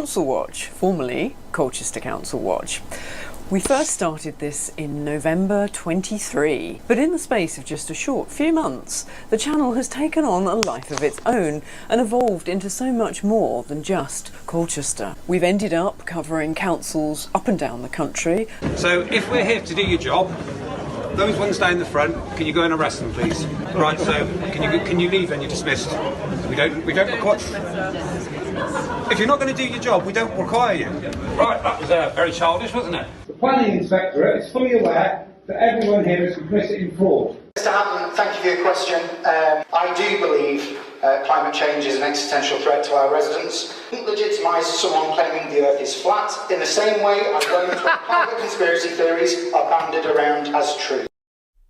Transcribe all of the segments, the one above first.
Council Watch, formerly Colchester Council Watch. We first started this in November 23, but in the space of just a short few months, the channel has taken on a life of its own and evolved into so much more than just Colchester. We've ended up covering councils up and down the country. So if we're here to do your job, those ones down the front, can you go and arrest them, please? Right, so can you leave and you're dismissed? We don't require. If you're not going to do your job, we don't require you. Right, that was very childish, wasn't it? The Planning Inspectorate is fully aware that everyone here is complicit in fraud. Mr. Hatton, thank you for your question. I do believe climate change is an existential threat to our residents. It legitimise someone claiming the Earth is flat in the same way I don't think private conspiracy theories are banded around as true.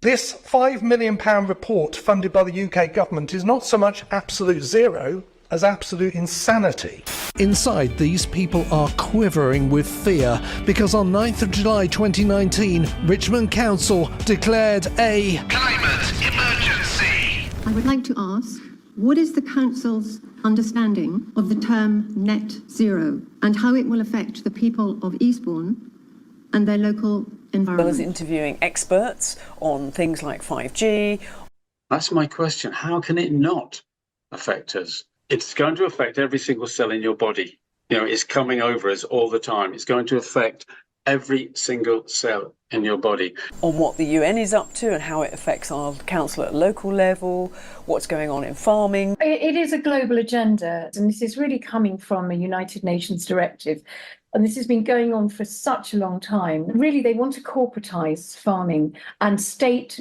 This £5 million report funded by the UK government is not so much absolute zero as absolute insanity. Inside, these people are quivering with fear because on 9th of July 2019, Richmond Council declared a climate emergency. I would like to ask, what is the Council's understanding of the term net zero and how it will affect the people of Eastbourne and their local environment? As well as interviewing experts on things like 5G. That's my question. How can it not affect us? It's going to affect every single cell in your body. You know, it's coming over us all the time. It's going to affect every single cell in your body. On what the UN is up to and how it affects our council at a local level, what's going on in farming. It is a global agenda, and this is really coming from a United Nations directive. And this has been going on for such a long time. Really, they want to corporatise farming and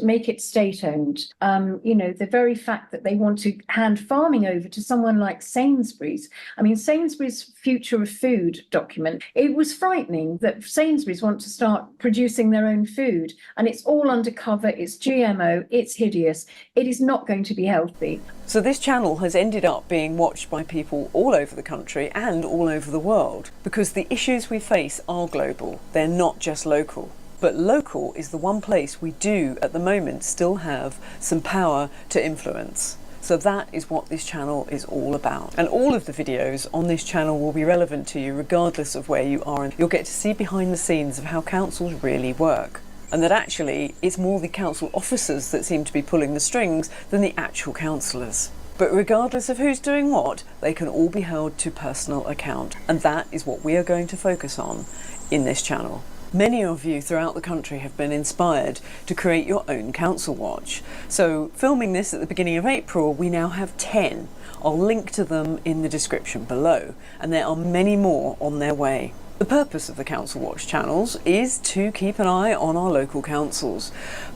make it state-owned. The very fact that they want to hand farming over to someone like Sainsbury's. I mean, Sainsbury's Future of Food document, it was frightening that Sainsbury's want to start producing their own food. And it's all undercover, it's GMO, it's hideous. It is not going to be healthy. So this channel has ended up being watched by people all over the country and all over the world because the issues we face are global, they're not just local. But local is the one place we do at the moment still have some power to influence. So that is what this channel is all about. And all of the videos on this channel will be relevant to you regardless of where you are. And you'll get to see behind the scenes of how councils really work. And that actually it's more the council officers that seem to be pulling the strings than the actual councillors. But regardless of who's doing what, they can all be held to personal account. And that is what we are going to focus on in this channel. Many of you throughout the country have been inspired to create your own council watch. So filming this at the beginning of April, we now have 10. I'll link to them in the description below, and there are many more on their way. The purpose of the Council Watch channels is to keep an eye on our local councils,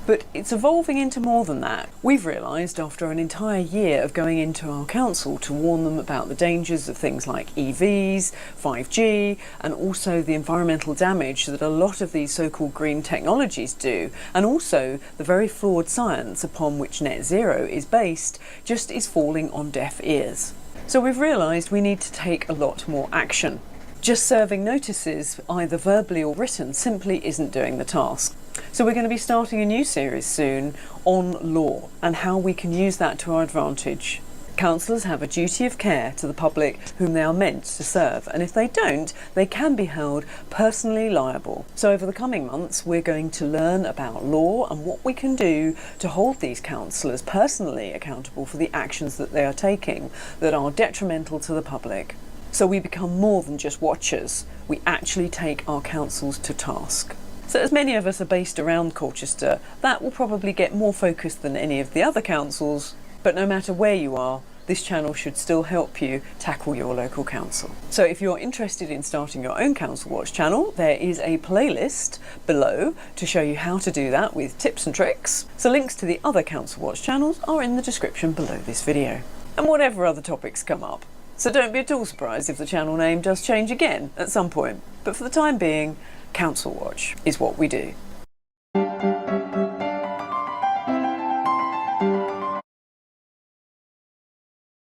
but it's evolving into more than that. We've realised after an entire year of going into our council to warn them about the dangers of things like EVs, 5G, and also the environmental damage that a lot of these so-called green technologies do, and also the very flawed science upon which net zero is based just is falling on deaf ears. So we've realised we need to take a lot more action. Just serving notices, either verbally or written, simply isn't doing the task. So we're going to be starting a new series soon on law and how we can use that to our advantage. Councillors have a duty of care to the public whom they are meant to serve, and if they don't, they can be held personally liable. So over the coming months, we're going to learn about law and what we can do to hold these councillors personally accountable for the actions that they are taking that are detrimental to the public. So we become more than just watchers, we actually take our councils to task. So as many of us are based around Colchester, that will probably get more focus than any of the other councils, but no matter where you are, this channel should still help you tackle your local council. So if you're interested in starting your own Council Watch channel, there is a playlist below to show you how to do that with tips and tricks. So links to the other Council Watch channels are in the description below this video. And whatever other topics come up. So don't be at all surprised if the channel name does change again at some point. But for the time being, Council Watch is what we do.